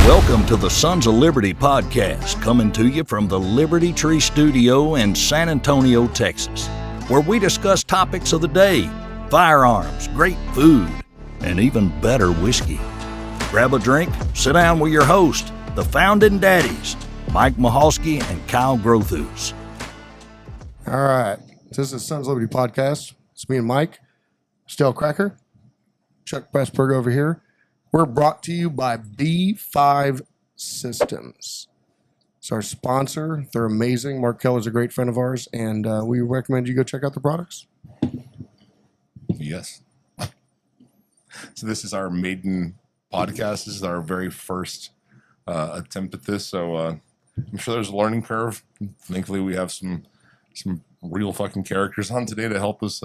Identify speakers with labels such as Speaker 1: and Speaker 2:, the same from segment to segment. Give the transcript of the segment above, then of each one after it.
Speaker 1: Welcome to the Sons of Liberty podcast, coming to you from the Liberty Tree Studio in San Antonio, Texas, where we discuss topics of the day, firearms, great food, and even better whiskey. Grab a drink, sit down with your host, the founding daddies, Mike Mahalski and Kyle Grothus.
Speaker 2: All right, this is Sons of Liberty podcast. It's me and Mike, Stalekracker Chuck Pressburg over here. We're brought to you by B5 Systems. It's our sponsor. They're amazing. Mark Keller's a great friend of ours, and we recommend you go check out the products.
Speaker 3: Yes. So this is our maiden podcast. This is our very first attempt at this. So I'm sure there's a learning curve. Thankfully, we have some real fucking characters on today to help us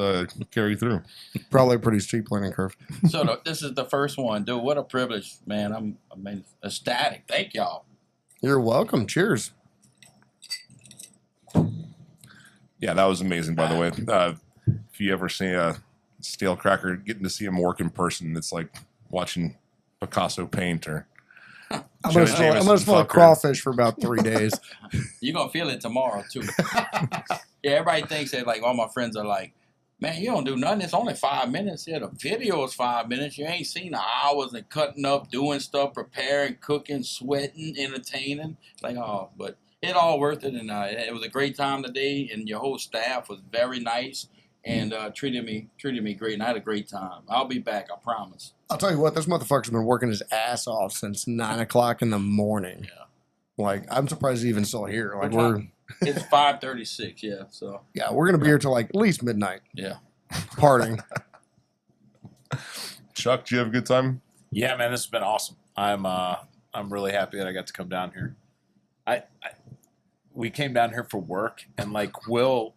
Speaker 3: carry through.
Speaker 2: Probably a pretty steep learning curve.
Speaker 4: So this is the first one, dude. What a privilege, man. I'm ecstatic. Thank y'all.
Speaker 2: You're welcome. Cheers.
Speaker 3: Yeah, that was amazing, by the way. If you ever see a Stalekracker, getting to see him work in person, it's like watching Picasso paint or
Speaker 2: I'm gonna smell like crawfish for about 3 days.
Speaker 4: You're going to feel it tomorrow, too. Yeah, everybody thinks that, like, all my friends are like, man, you don't do nothing. It's only 5 minutes. Yeah, the video is 5 minutes. You ain't seen the hours and cutting up, doing stuff, preparing, cooking, sweating, entertaining. Like, oh, but it all worth it. And it was a great time today, and your whole staff was very nice and treated me great, and I had a great time. I'll be back, I promise.
Speaker 2: I'll tell you what, this motherfucker's been working his ass off since 9 o'clock in the morning.
Speaker 4: Yeah.
Speaker 2: Like, I'm surprised he's even still here. Like,
Speaker 4: It's 5:36, yeah. So
Speaker 2: yeah, we're gonna be here till like at least midnight.
Speaker 4: Yeah.
Speaker 2: Parting.
Speaker 3: Chuck, did you have a good time?
Speaker 5: Yeah, man, this has been awesome. I'm really happy that I got to come down here. We came down here for work, and like Will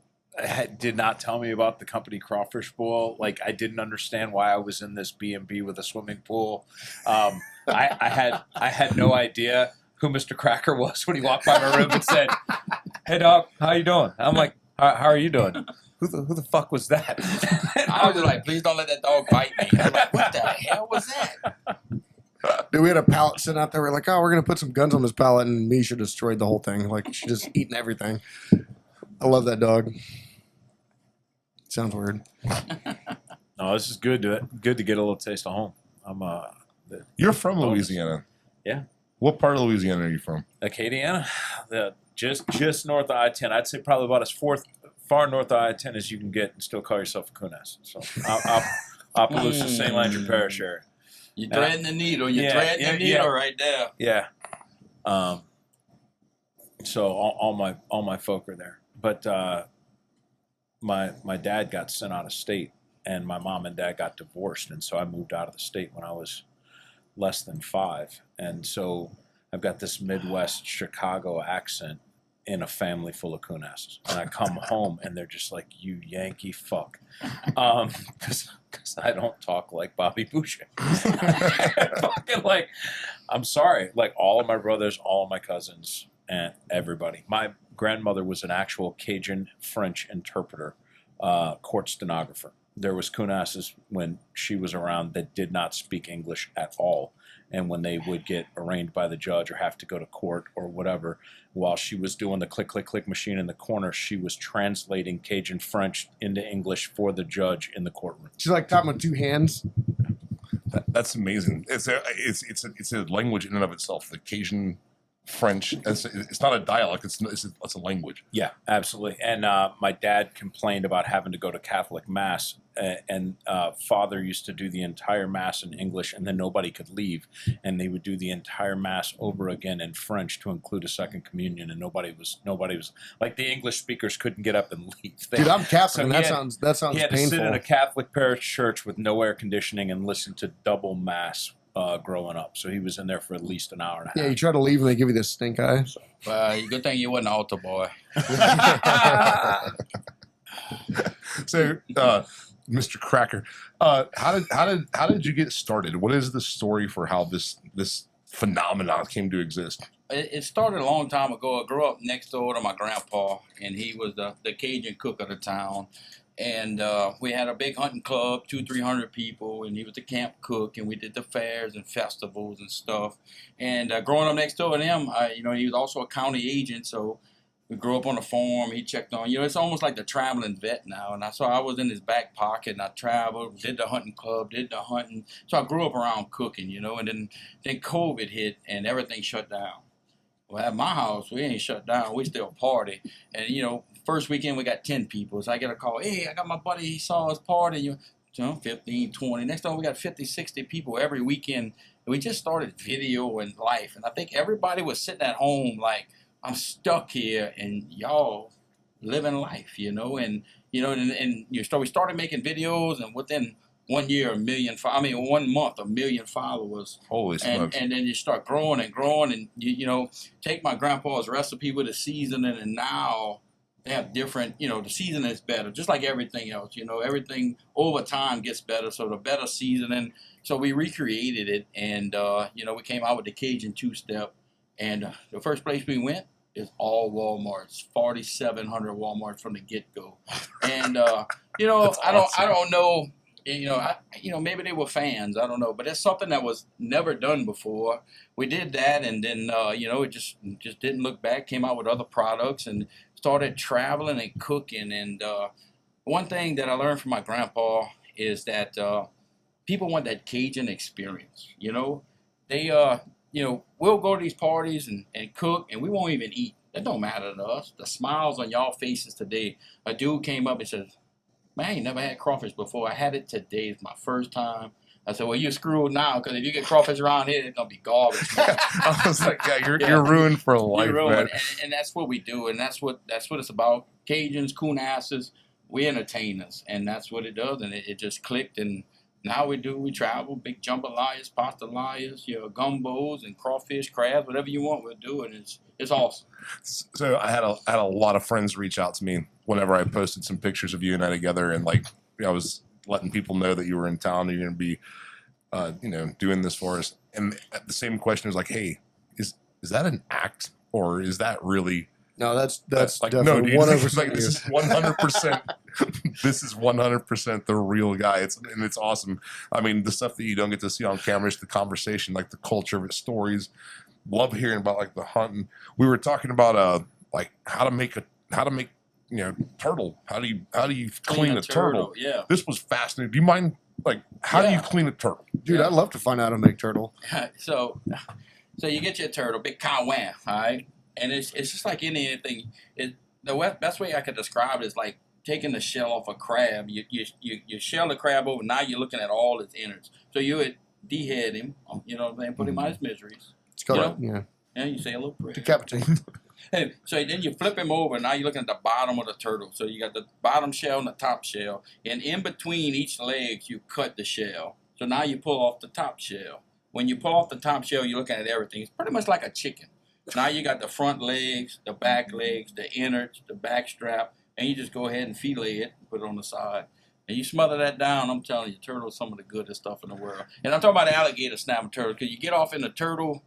Speaker 5: did not tell me about the company Crawfish Bowl. Like, I didn't understand why I was in this B&B with a swimming pool. I had no idea who Mr. Cracker was when he walked by my room and said, "Hey, dog, how you doing?" I'm like, how are you doing? Who the fuck was that?
Speaker 4: I was like, please don't let that dog bite me. I'm like, what the hell was that?
Speaker 2: Dude, we had a pallet sitting out there. We're like, oh, we're going to put some guns on this pallet, and Misha destroyed the whole thing. Like, she just eating everything. I love that dog. Sounds weird.
Speaker 5: No, this is good to get a little taste of home.
Speaker 3: You're from Louisiana.
Speaker 5: Yeah.
Speaker 3: What part of Louisiana are you from?
Speaker 5: Acadiana, just north of I-10. I'd say probably about as far north of I-10 as you can get and still call yourself a Cooness. So, Opelousas, St. Landry Parish area.
Speaker 4: You're threading the needle. You're threading the needle right there.
Speaker 5: Yeah. So all my folk are there, but my dad got sent out of state, and my mom and dad got divorced, and so I moved out of the state when I was less than 5, and so I've got this Midwest Chicago accent in a family full of coonasses, and I come home and they're just like, "You Yankee fuck," because I don't talk like Bobby Boucher. Fucking like, I'm sorry, like all of my brothers, all of my cousins, and everybody. My grandmother was an actual Cajun French interpreter, court stenographer. There was coonasses when she was around that did not speak English at all. And when they would get arraigned by the judge or have to go to court or whatever, while she was doing the click, click, click machine in the corner, she was translating Cajun French into English for the judge in the courtroom.
Speaker 2: She's like talking with 2 hands.
Speaker 3: That's amazing. It's a language in and of itself. The Cajun French. It's not a dialect. It's a language.
Speaker 5: Yeah, absolutely. And my dad complained about having to go to Catholic Mass, and Father used to do the entire Mass in English, and then nobody could leave, and they would do the entire Mass over again in French to include a second communion, and nobody was like, the English speakers couldn't get up and leave.
Speaker 2: Dude, I'm Catholic, and that sounds
Speaker 5: He had
Speaker 2: painful.
Speaker 5: to sit in a Catholic parish church with no air conditioning and listen to double Mass growing up. So he was in there for at least an hour and a half.
Speaker 2: Yeah, you try to leave and they give you this stink eye.
Speaker 4: Good thing you wasn't an altar boy.
Speaker 3: So, Mr. Cracker, how did you get started? What is the story for how this phenomenon came to exist?
Speaker 4: It started a long time ago. I grew up next door to my grandpa, and he was the Cajun cook of the town. And we had a big hunting club, 200-300 people, and he was the camp cook, and we did the fairs and festivals and stuff. And growing up next door to him, he was also a county agent, so we grew up on a farm. He checked on, it's almost like the traveling vet now. And I was in his back pocket, and I traveled, did the hunting club, did the hunting. So I grew up around cooking, and then COVID hit and everything shut down. Well, at my house, we ain't shut down. We still party. And, first weekend we got 10 people. So I get a call, hey, I got my buddy, he saw us party. 15, 20. Next time we got 50, 60 people every weekend. And we just started video and life. And I think everybody was sitting at home like, I'm stuck here and y'all living life, and we started making videos, and within 1 year, 1 month, 1 million followers.
Speaker 3: Holy smokes.
Speaker 4: And then you start growing and growing, and you take my grandpa's recipe with a seasoning, and now they have different, the seasoning is better, just like everything else, everything over time gets better, so the better seasoning. So we recreated it, and we came out with the Cajun two-step. And the first place we went is all Walmarts, 4,700 Walmarts from the get-go. And
Speaker 3: That's
Speaker 4: I
Speaker 3: awesome.
Speaker 4: don't know, maybe they were fans, I don't know, but it's something that was never done before. We did that, and then it just didn't look back. Came out with other products and started traveling and cooking. And one thing that I learned from my grandpa is that people want that Cajun experience. They we'll go to these parties and cook, and we won't even eat. That don't matter to us. The smiles on y'all faces today. A dude came up and said, man, I ain't never had crawfish before. I had it today. It's my first time. I said, well, you're screwed now, because if you get crawfish around here, it's going to be garbage.
Speaker 3: I was like, you're ruined for life, man.
Speaker 4: And that's what we do, and that's what it's about. Cajuns, coonasses, we entertainers, and that's what it does, and it just clicked, and now we travel, big jambalayas, pastalayas, gumbos and crawfish, crabs, whatever you want, we'll do it. It's awesome.
Speaker 3: So I had a lot of friends reach out to me whenever I posted some pictures of you and I together, and I was letting people know that you were in town and you're going to be, doing this for us. And the same question was like, hey, is that an act, or is that really?
Speaker 2: No, that's
Speaker 3: like,
Speaker 2: definitely
Speaker 3: no,
Speaker 2: 100%.
Speaker 3: like, this is 100%. This is 100% the real guy. It's awesome. I mean, the stuff that you don't get to see on camera is the conversation, like the culture of it, stories. Love hearing about like the hunting. We were talking about like how to make turtle. How do you clean a turtle?
Speaker 4: Yeah.
Speaker 3: This was fascinating. Do you mind how do you clean a turtle?
Speaker 2: Dude, I'd love to find out how to make turtle.
Speaker 4: So you get your turtle, big Cajun, all right? And it's just like anything. The best way I could describe it is like taking the shell off a crab. You shell the crab over. Now you're looking at all its innards. So you would dehead him, put him out his miseries.
Speaker 2: It's called,
Speaker 4: And you say a little prayer.
Speaker 2: decapitate.
Speaker 4: And so then you flip him over. Now you're looking at the bottom of the turtle. So you got the bottom shell and the top shell. And in between each leg, you cut the shell. So now you pull off the top shell. When you pull off the top shell, you're looking at everything. It's pretty much like a chicken. Now you got the front legs, the back legs, the innards, the back strap, and you just go ahead and fillet it and put it on the side. And you smother that down, I'm telling you, turtle is some of the goodest stuff in the world. And I'm talking about alligator snapping turtle, because you get off in the turtle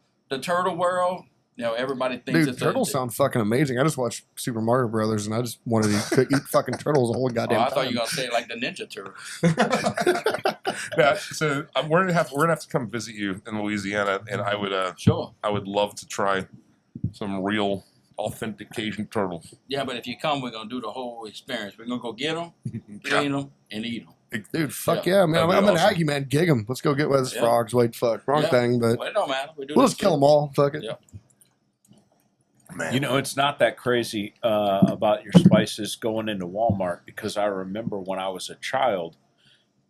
Speaker 4: world, everybody thinks
Speaker 2: Dude, turtles sound fucking amazing. I just watched Super Mario Brothers, and I just wanted to eat fucking turtles the whole goddamn time.
Speaker 4: I thought you were gonna say it like the Ninja Turtle.
Speaker 3: Yeah, so we're gonna have to come visit you in Louisiana, and I would
Speaker 4: Sure.
Speaker 3: I would love to try some real authentic Cajun turtles.
Speaker 4: Yeah, but if you come, we're gonna do the whole experience. We're gonna go get them, clean them, and eat them.
Speaker 2: Dude, fuck yeah, man.
Speaker 3: That'd be
Speaker 2: I'm an
Speaker 3: awesome.
Speaker 2: Aggie, man. Gig them. Let's go get those
Speaker 4: Yeah.
Speaker 2: frogs. Wait, fuck. Wrong thing, but
Speaker 4: Well, it don't matter.
Speaker 2: we'll just kill them all. Fuck it.
Speaker 4: Yeah.
Speaker 3: Man.
Speaker 5: It's not that crazy about your spices going into Walmart, because I remember when I was a child,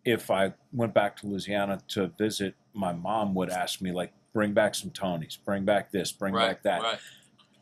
Speaker 5: if I went back to Louisiana to visit, my mom would ask me, like, bring back some Tonys, bring back this, bring back that.
Speaker 4: Right.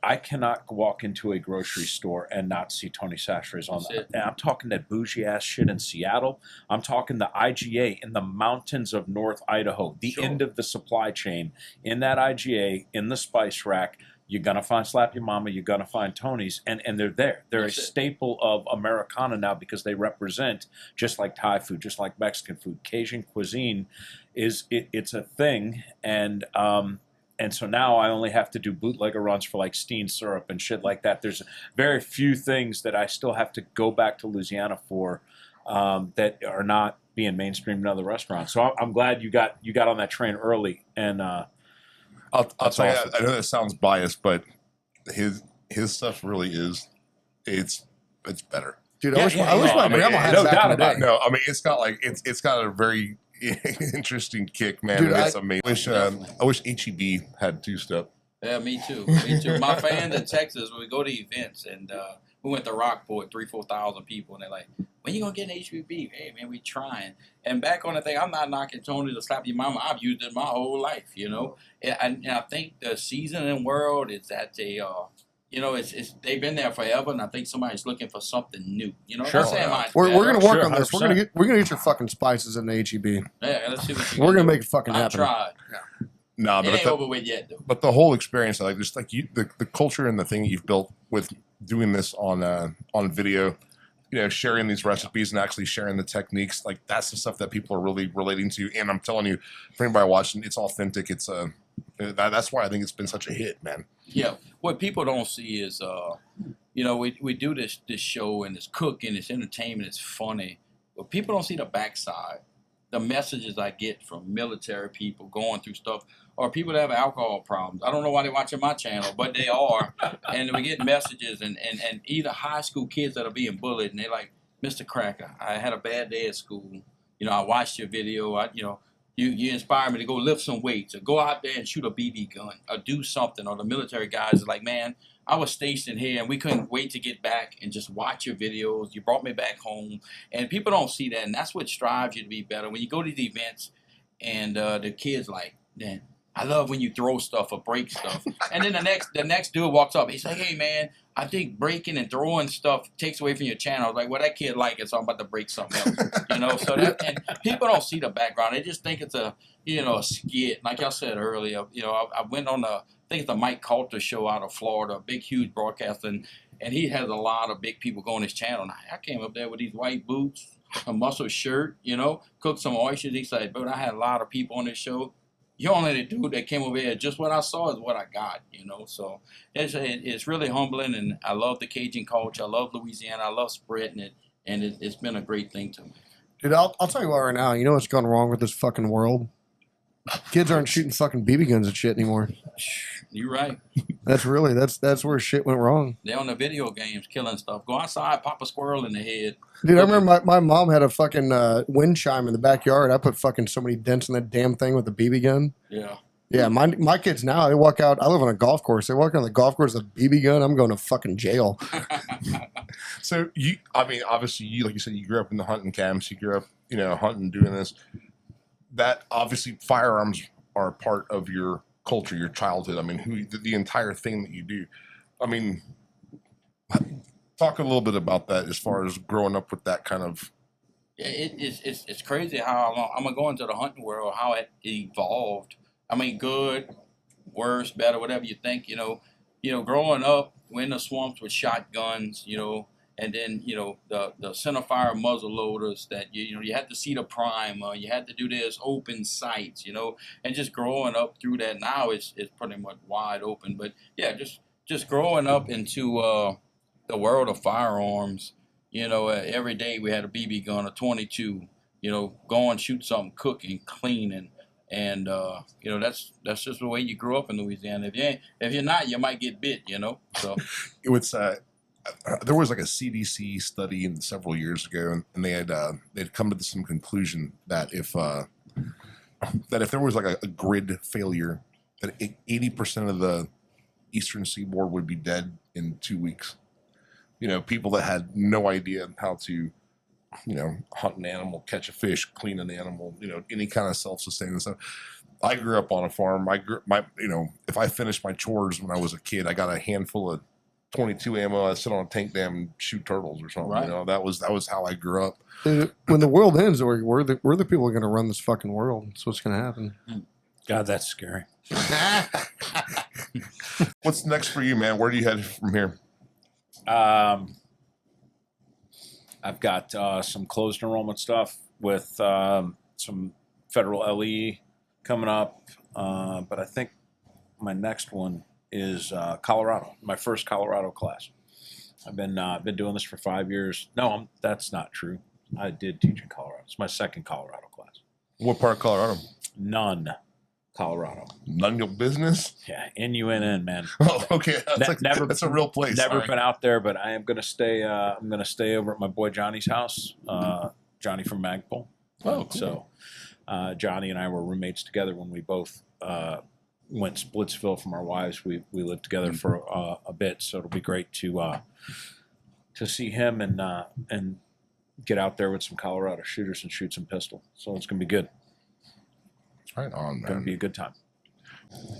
Speaker 5: I cannot walk into a grocery store and not see Tony Chachere's on that. And I'm talking that bougie ass shit in Seattle. I'm talking the IGA in the mountains of North Idaho, the end of the supply chain. In that IGA, in the spice rack, you're going to find Slap Your Mama, you're going to find Tony's, and they're there. They're a staple of Americana now, because they represent, just like Thai food, just like Mexican food, Cajun cuisine it's a thing, and so now I only have to do bootlegger runs for like Steen syrup and shit like that. There's very few things that I still have to go back to Louisiana for. that are not being mainstreamed in other restaurants. So I'm glad you got on that train early. And
Speaker 3: I'll tell
Speaker 5: awesome.
Speaker 3: you, I know that sounds biased, but his stuff really is, it's better.
Speaker 2: Dude,
Speaker 5: Yeah,
Speaker 2: I wish
Speaker 5: yeah,
Speaker 2: my
Speaker 5: yeah.
Speaker 2: grandma had
Speaker 5: No
Speaker 2: it back
Speaker 5: doubt
Speaker 2: in the
Speaker 5: about
Speaker 2: day.
Speaker 5: it.
Speaker 3: No, I mean it's got a very interesting kick, man.
Speaker 2: Dude,
Speaker 3: It's amazing. I wish HEB had two-step.
Speaker 4: Yeah, me too. Me too. My fans in Texas, when we go to events, and we went to Rockport, 4,000 people, and they're like, "When you gonna get an HBB?" Hey, man, we trying. And back on the thing, I'm not knocking Tony to slap your mama. I've used it my whole life, you know. And I think the seasoning world is that they, you know, it's they've been there forever, and I think somebody's looking for something new. You know,
Speaker 5: Sure.
Speaker 4: I'm saying mine's
Speaker 2: We're
Speaker 4: better.
Speaker 2: gonna work
Speaker 5: Sure,
Speaker 2: on this. We're
Speaker 5: 100%.
Speaker 2: gonna get your fucking spices in the HEB.
Speaker 4: Yeah, let's see what you
Speaker 2: We're
Speaker 4: can
Speaker 2: gonna
Speaker 4: do.
Speaker 2: make it fucking
Speaker 4: I
Speaker 2: happen.
Speaker 4: tried.
Speaker 3: No,
Speaker 4: It
Speaker 3: but
Speaker 4: ain't over with yet, though.
Speaker 3: but the whole experience, like just like the culture and the thing you've built with doing this on video, you know, sharing these recipes and actually sharing the techniques, like that's the stuff that people are really relating to. And I'm telling you, for anybody watching, it's authentic. It's that's why I think it's been such a hit, man.
Speaker 4: Yeah, what people don't see is, you know, we do this show and it's cooking, it's entertainment, it's funny, but people don't see the backside. The messages I get from military people going through stuff, or people that have alcohol problems. I don't know why they're watching my channel, but they are, and we get messages and either high school kids that are being bullied, and they're like, "Mr. Cracker, I had a bad day at school. You know, I watched your video. You inspired me to go lift some weights or go out there and shoot a BB gun or do something." Or the military guys are like, "Man, I was stationed here and we couldn't wait to get back and just watch your videos. You brought me back home." And people don't see that. And that's what strives you to be better. When you go to these events and the kids like, "Man, I love when you throw stuff or break stuff." And then the next dude walks up. He's like, "Hey, man, I think breaking and throwing stuff takes away from your channel." I was like, "Well, that kid like it, so I'm about to break something else." You know, so that, and people don't see the background. They just think it's a skit. Like I said earlier, you know, I went on I think it's the Mike Coulter show out of Florida, a big, huge broadcaster, and he has a lot of big people go on his channel. And I came up there with these white boots, a muscle shirt, you know, cooked some oysters. He said, "But I had a lot of people on this show. You only the dude that came over here. Just what I saw is what I got," you know. So it's really humbling, and I love the Cajun culture. I love Louisiana. I love spreading it, and it's been a great thing to me.
Speaker 2: Dude, I'll tell you what right now. You know what's gone wrong with this fucking world? Kids aren't shooting fucking BB guns and shit anymore.
Speaker 4: You're right.
Speaker 2: That's where shit went wrong.
Speaker 4: They're on the video games killing stuff. Go outside, pop a squirrel in the head.
Speaker 2: Dude, I remember my mom had a fucking wind chime in the backyard. I put fucking so many dents in that damn thing with a BB gun.
Speaker 4: Yeah.
Speaker 2: Yeah, my kids now, they walk out. I live on a golf course. They walk on the golf course with a BB gun. I'm going to fucking jail.
Speaker 3: So obviously you, like you said, you grew up in the hunting camps. You grew up, you know, hunting, doing this. That obviously firearms are a part of your culture, your childhood. I mean, the entire thing that you do. I mean, talk a little bit about that as far as growing up with that kind of.
Speaker 4: Yeah, it's crazy how I'm gonna go into the hunting world, how it evolved. I mean, good, worse, better, whatever you think. You know, growing up, we're in the swamps with shotguns. You know, and then the centerfire muzzle loaders that you had to see the primer, you had to do this open sights. You know, and just growing up through that. Now it's pretty much wide open. But yeah, just growing up into the world of firearms. You know, every day we had a BB gun, a 22. You know, go and shoot something, cooking, cleaning, and you know that's just the way you grew up in Louisiana. If you're not, you might get bit. You know, so
Speaker 3: It was there was like a CDC study several years ago, and they'd come to some conclusion that if there was like a grid failure, that 80% of the Eastern Seaboard would be dead in 2 weeks. You know, people that had no idea how to, you know, hunt an animal, catch a fish, clean an animal, you know, any kind of self-sustaining stuff. I grew up on a farm. If I finished my chores when I was a kid, I got a handful of 22 ammo. I'd sit on a tank dam and shoot turtles or something.
Speaker 4: Right.
Speaker 3: You know, that was how I grew up.
Speaker 2: Dude, when the world ends, we're the people going to run this fucking world. That's what's going to happen.
Speaker 5: God, that's scary.
Speaker 3: What's next for you, man? Where do you head from here?
Speaker 5: I've got some closed enrollment stuff with some federal LE coming up, but I think my next one is Colorado, my first Colorado class. I've been doing this for 5 years. No, that's not true. I did teach in Colorado. It's my second Colorado class.
Speaker 3: What part of Colorado?
Speaker 5: None, Colorado.
Speaker 3: None of your business.
Speaker 5: Yeah, NUNN, man.
Speaker 3: Oh, okay. That's a real place.
Speaker 5: Never
Speaker 3: All right.
Speaker 5: been out there, but I am gonna stay. I'm gonna stay over at my boy Johnny's house. Johnny from Magpul.
Speaker 3: Oh, cool.
Speaker 5: So Johnny and I were roommates together when we both went Splitsville from our wives. We lived together for a bit, so it'll be great to see him and get out there with some Colorado shooters and shoot some pistol. So it's gonna be good.
Speaker 3: Right on,
Speaker 5: Gonna
Speaker 3: man.
Speaker 5: be a good time.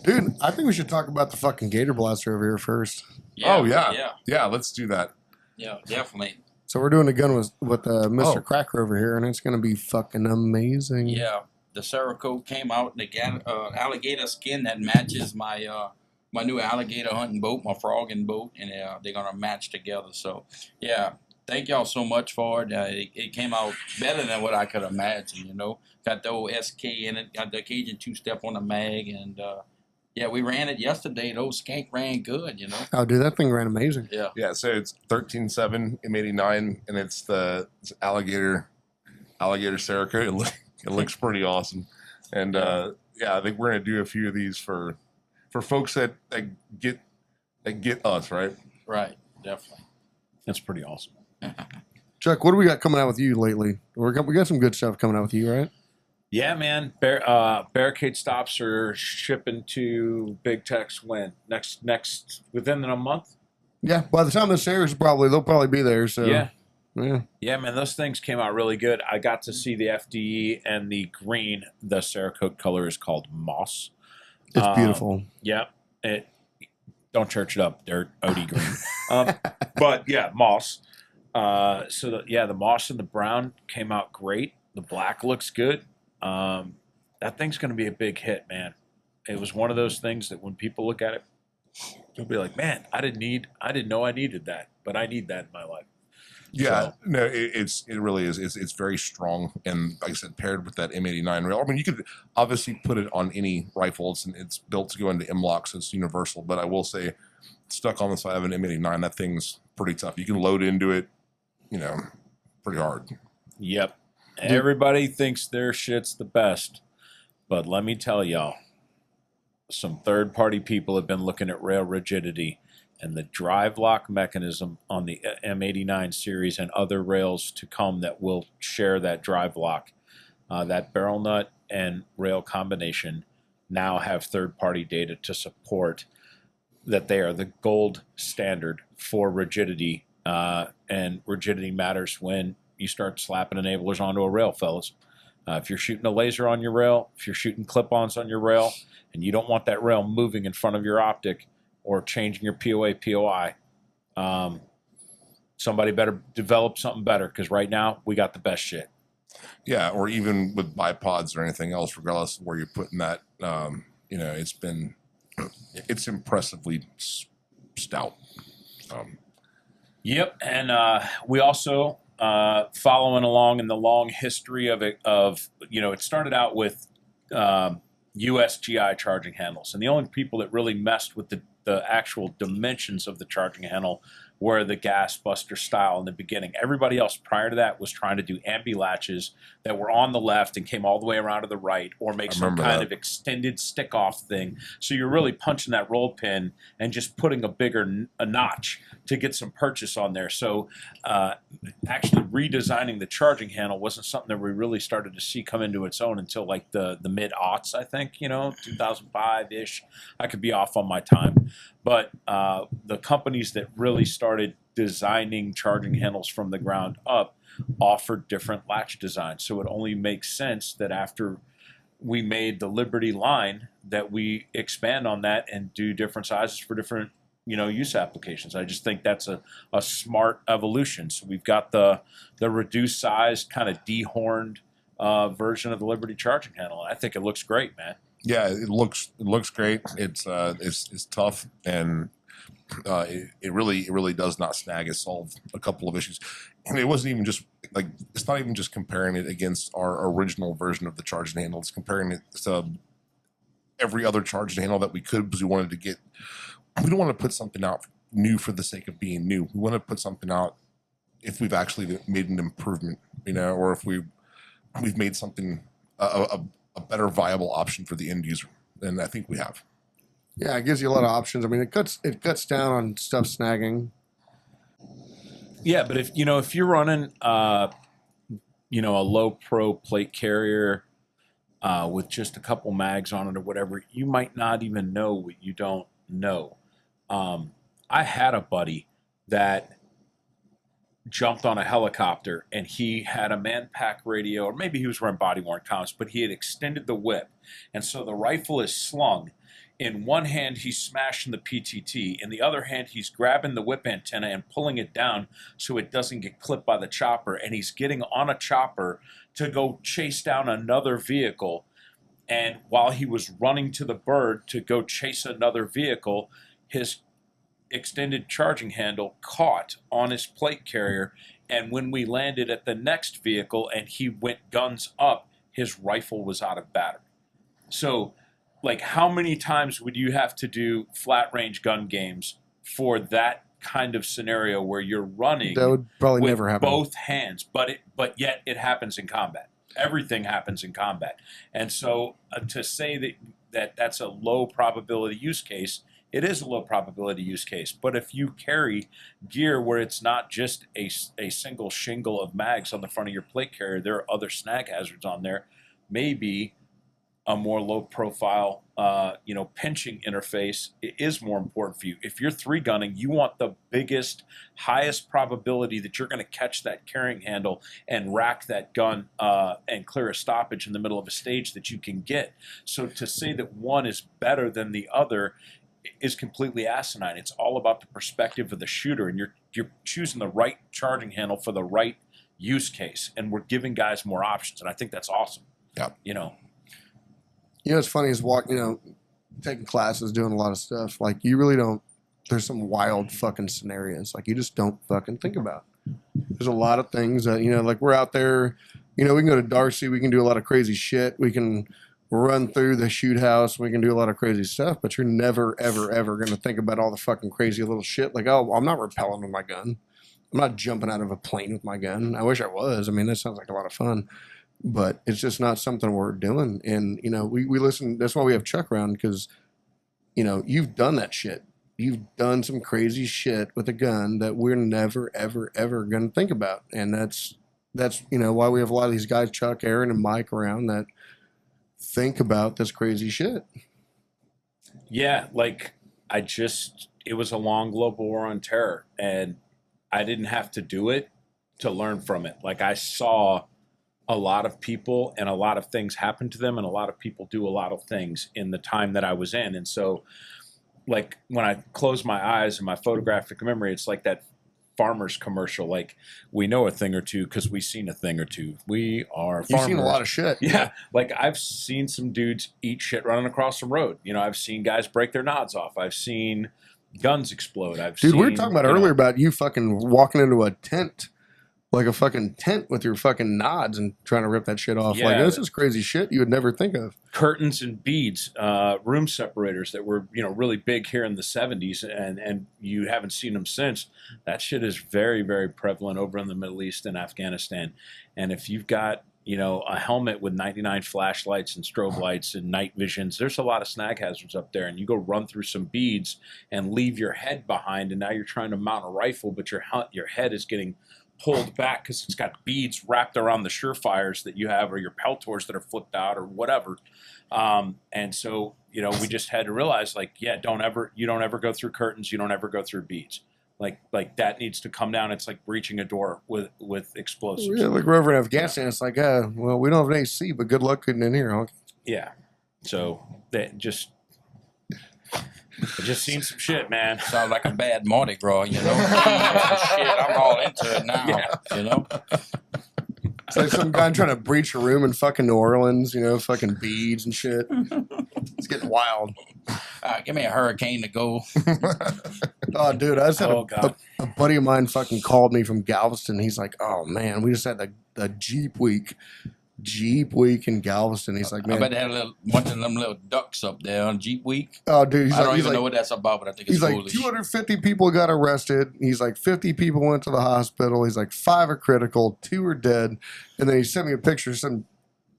Speaker 2: Dude, I think we should talk about the fucking Gator Blaster over here first.
Speaker 3: Oh, yeah. Let's do that.
Speaker 4: Yeah, definitely.
Speaker 2: So we're doing a gun with Mr.
Speaker 3: Oh.
Speaker 2: Cracker over here, and it's going to be fucking amazing.
Speaker 4: Yeah, the cerakote came out in the alligator skin that matches my my new alligator hunting boat, my frogging boat, and they're gonna match together. So, yeah, thank y'all so much for it. It came out better than what I could imagine. You know, got the old SK in it, got the Cajun 2-step on the mag, and yeah, we ran it yesterday. Those skank ran good. You know.
Speaker 2: Oh, dude, that thing ran amazing.
Speaker 4: Yeah.
Speaker 3: Yeah, so it's 13.7 M89, and it's alligator cerakote. It looks pretty awesome, and yeah, I think we're gonna do a few of these for folks that get us right.
Speaker 4: Right. Definitely.
Speaker 5: That's pretty awesome.
Speaker 2: Chuck, what do we got coming out with you lately? We got some good stuff coming out with you, right?
Speaker 5: Yeah, man. Barricade stops are shipping to Big Tex when next within a month.
Speaker 2: Yeah, by the time this airs, they'll probably be there. So
Speaker 5: Yeah,
Speaker 2: yeah.
Speaker 5: man. Those things came out really good. I got to see the FDE and the green. The Cerakote color is called Moss.
Speaker 2: It's beautiful.
Speaker 5: Yeah, don't church it up. They're OD green. But yeah, Moss. So the Moss and the brown came out great. The black looks good. That thing's going to be a big hit, man. It was one of those things that when people look at it, they'll be like, "Man, I didn't know I needed that, but I need that in my life."
Speaker 3: Yeah,
Speaker 5: So,
Speaker 3: no, it really is. It's very strong, and like I said, paired with that M89 rail. I mean, you could obviously put it on any rifle. It's built to go into M-LOK, so it's universal. But I will say, stuck on the side of an M89, that thing's pretty tough. You can load into it, pretty hard.
Speaker 5: yep. Everybody thinks their shit's the best, but let me tell y'all, some third-party people have been looking at rail rigidity and the drive lock mechanism on the M89 series and other rails to come that will share that drive lock. That barrel nut and rail combination now have third-party data to support that they are the gold standard for rigidity, and rigidity matters when you start slapping enablers onto a rail, fellas. If you're shooting a laser on your rail, if you're shooting clip-ons on your rail, and you don't want that rail moving in front of your optic or changing your POA, POI, somebody better develop something better, because right now we got the best shit.
Speaker 3: Yeah, or even with bipods or anything else, regardless of where you're putting that, it's impressively stout.
Speaker 5: Yep, and we also following along in the long history of it. It started out with USGI charging handles, and the only people that really messed with the actual dimensions of the charging handle were the gas buster style in the beginning. Everybody else prior to that was trying to do ambi latches that were on the left and came all the way around to the right, or make some kind of extended stick off thing. So you're really punching that roll pin and just putting a notch to get some purchase on there. So actually redesigning the charging handle wasn't something that we really started to see come into its own until like the mid-aughts, I think, 2005-ish. I could be off on my time. But the companies that really started designing charging handles from the ground up offered different latch designs. So it only makes sense that after we made the Liberty line that we expand on that and do different sizes for different use applications. I just think that's a smart evolution. So we've got the reduced size, kind of dehorned version of the Liberty charging handle. I think it looks great, man.
Speaker 3: Yeah, it looks great. It's tough, and it really does not snag. It solved a couple of issues, and it wasn't even just it's not even just comparing it against our original version of the charging handle. It's comparing it to every other charging handle that we could, because we wanted to we don't want to put something out new for the sake of being new. We want to put something out if we've actually made an improvement, or if we've made something a better viable option for the end user. And I think we have.
Speaker 2: Yeah, it gives you a lot of options. I mean, it cuts down on stuff snagging.
Speaker 5: Yeah, but if you're running a low pro plate carrier with just a couple mags on it or whatever, you might not even know what you don't know. I had a buddy that jumped on a helicopter and he had a man-pack radio, or maybe he was wearing body-worn comms, but he had extended the whip. And so the rifle is slung. In one hand, he's smashing the PTT. In the other hand, he's grabbing the whip antenna and pulling it down so it doesn't get clipped by the chopper. And he's getting on a chopper to go chase down another vehicle. And while he was running to the bird to go chase another vehicle, his extended charging handle caught on his plate carrier. And when we landed at the next vehicle and he went guns up, his rifle was out of battery. So, like, how many times would you have to do flat range gun games for that kind of scenario where you're running?
Speaker 2: That would probably
Speaker 5: with
Speaker 2: never happen.
Speaker 5: Both hands, but yet it happens in combat. Everything happens in combat. And so to say that's a low probability use case, it is a low probability use case. But if you carry gear where it's not just a single shingle of mags on the front of your plate carrier, there are other snag hazards on there, maybe a more low profile, pinching interface is more important for you. If you're 3-gunning, you want the biggest, highest probability that you're going to catch that carrying handle and rack that gun and clear a stoppage in the middle of a stage that you can get. So to say that one is better than the other is completely asinine. It's all about the perspective of the shooter, and you're choosing the right charging handle for the right use case, and we're giving guys more options, and I think that's awesome.
Speaker 3: Yeah.
Speaker 2: What's funny is taking classes, doing a lot of stuff. Like, you really don't. There's some wild fucking scenarios like you just don't fucking think about. There's a lot of things that like we're out there. We can go to Darcy. We can do a lot of crazy shit. We can run through the shoot house. We can do a lot of crazy stuff, but you're never, ever, ever going to think about all the fucking crazy little shit. Like, oh, I'm not rappelling with my gun. I'm not jumping out of a plane with my gun. I wish I was. I mean, that sounds like a lot of fun, but it's just not something we're doing. And, we listen. That's why we have Chuck around, because, you've done that shit. You've done some crazy shit with a gun that we're never, ever, ever going to think about. And that's why we have a lot of these guys, Chuck, Aaron, and Mike around that think about this crazy shit.
Speaker 5: Yeah, like it was a long global war on terror, and I didn't have to do it to learn from it. Like, I saw a lot of people and a lot of things happen to them, and a lot of people do a lot of things in the time that I was in. And so, like, when I close my eyes in my photographic memory, it's like that farmer's commercial. Like, we know a thing or two because we've seen a thing or two. We are farmers.
Speaker 2: You've seen a lot of shit.
Speaker 5: Yeah. Like, I've seen some dudes eat shit running across the road. I've seen guys break their nods off. I've seen guns explode.
Speaker 2: We were talking about earlier about you fucking walking into a tent, like a fucking tent, with your fucking nods and trying to rip that shit off.
Speaker 5: Yeah,
Speaker 2: like, this is crazy shit you would never think of.
Speaker 5: Curtains and beads, room separators that were, really big here in the 70s, and you haven't seen them since. That shit is very, very prevalent over in the Middle East and Afghanistan. And if you've got, a helmet with 99 flashlights and strobe lights and night visions, there's a lot of snag hazards up there. And you go run through some beads and leave your head behind, and now you're trying to mount a rifle, but your head is getting pulled back because it's got beads wrapped around the surefires that you have, or your Peltors that are flipped out, or whatever. And so, we just had to realize, like, yeah, you don't ever go through curtains. You don't ever go through beads. Like that needs to come down. It's like breaching a door with explosives.
Speaker 2: Yeah, like we're over in Afghanistan. It's like, well, we don't have an AC, but good luck getting in here. Huh?
Speaker 5: Yeah. So it just seen some shit, man.
Speaker 4: Sounds like a bad Mardi Gras, Shit, I'm all into it now,
Speaker 2: It's like some guy trying to breach a room in fucking New Orleans, fucking beads and shit. It's getting wild.
Speaker 4: Give me a hurricane to go.
Speaker 2: Oh, dude, I just had a buddy of mine fucking called me from Galveston. He's like, oh, man, we just had the Jeep week. Jeep Week in Galveston. He's like,
Speaker 4: I
Speaker 2: man,
Speaker 4: bet they had a bunch of them little ducks up there on Jeep Week.
Speaker 2: oh, dude,
Speaker 4: I don't even know what that's about, but I think it's
Speaker 2: he's like
Speaker 4: foolish.
Speaker 2: 250 people got arrested. He's like 50 people went to the hospital. He's like 5 are critical, 2 are dead. And then he sent me a picture of some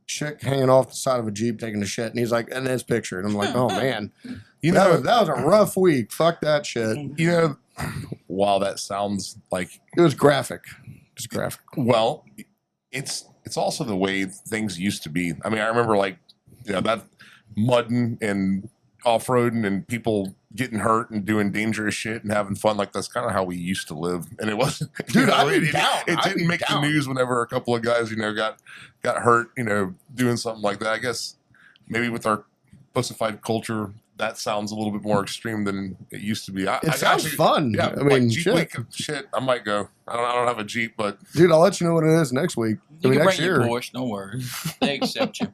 Speaker 2: chick hanging off the side of a Jeep taking a shit. And he's like, and this picture. And I'm like, oh man, that was a rough week. Fuck that shit.
Speaker 3: You know, while that sounds like
Speaker 2: It was graphic. It's graphic.
Speaker 3: well, it's also the way things used to be. I mean, I remember like, you know, that mudding and off-roading and people getting hurt and doing dangerous shit and having fun. Like that's kind of how we used to live. And it wasn't,
Speaker 2: Dude, I'd be
Speaker 3: it
Speaker 2: down. I'd
Speaker 3: didn't
Speaker 2: be
Speaker 3: make
Speaker 2: down.
Speaker 3: the news whenever a couple of guys, you know, got hurt, you know, doing something like that. I guess maybe with our pussified culture, that sounds a little bit more extreme than it used to be.
Speaker 2: It sounds fun.
Speaker 3: Yeah,
Speaker 2: I mean,
Speaker 3: Jeep Week, shit, I might go. I don't have a Jeep, but
Speaker 2: dude, I'll let you know what it is next week.
Speaker 4: You can
Speaker 2: next
Speaker 4: bring your Porsche, don't worry. They accept you.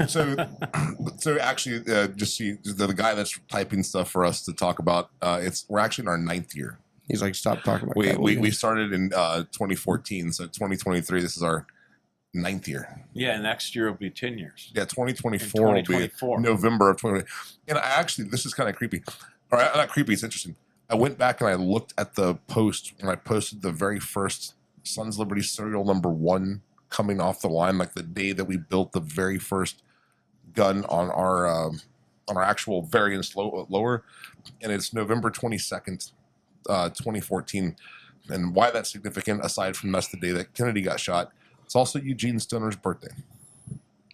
Speaker 3: so actually, just see the guy that's typing stuff for us to talk about. We're actually in our 9th year.
Speaker 2: He's like, stop talking about that.
Speaker 3: We started in 2014, so 2023. This is our 9th year.
Speaker 5: Yeah, next year will be 10 years.
Speaker 3: Yeah, 2024 will be
Speaker 5: 2024.
Speaker 3: November of 2020. And I actually, this is kind of creepy. Or not creepy, it's interesting. I went back and I looked at the post when I posted the very first Sons Liberty serial number 1 coming off the line, like the day that we built the very first gun on our actual variance lower. And it's November 22nd, 2014. And why that's significant, aside from that's the day that Kennedy got shot, it's also Eugene Stoner's birthday.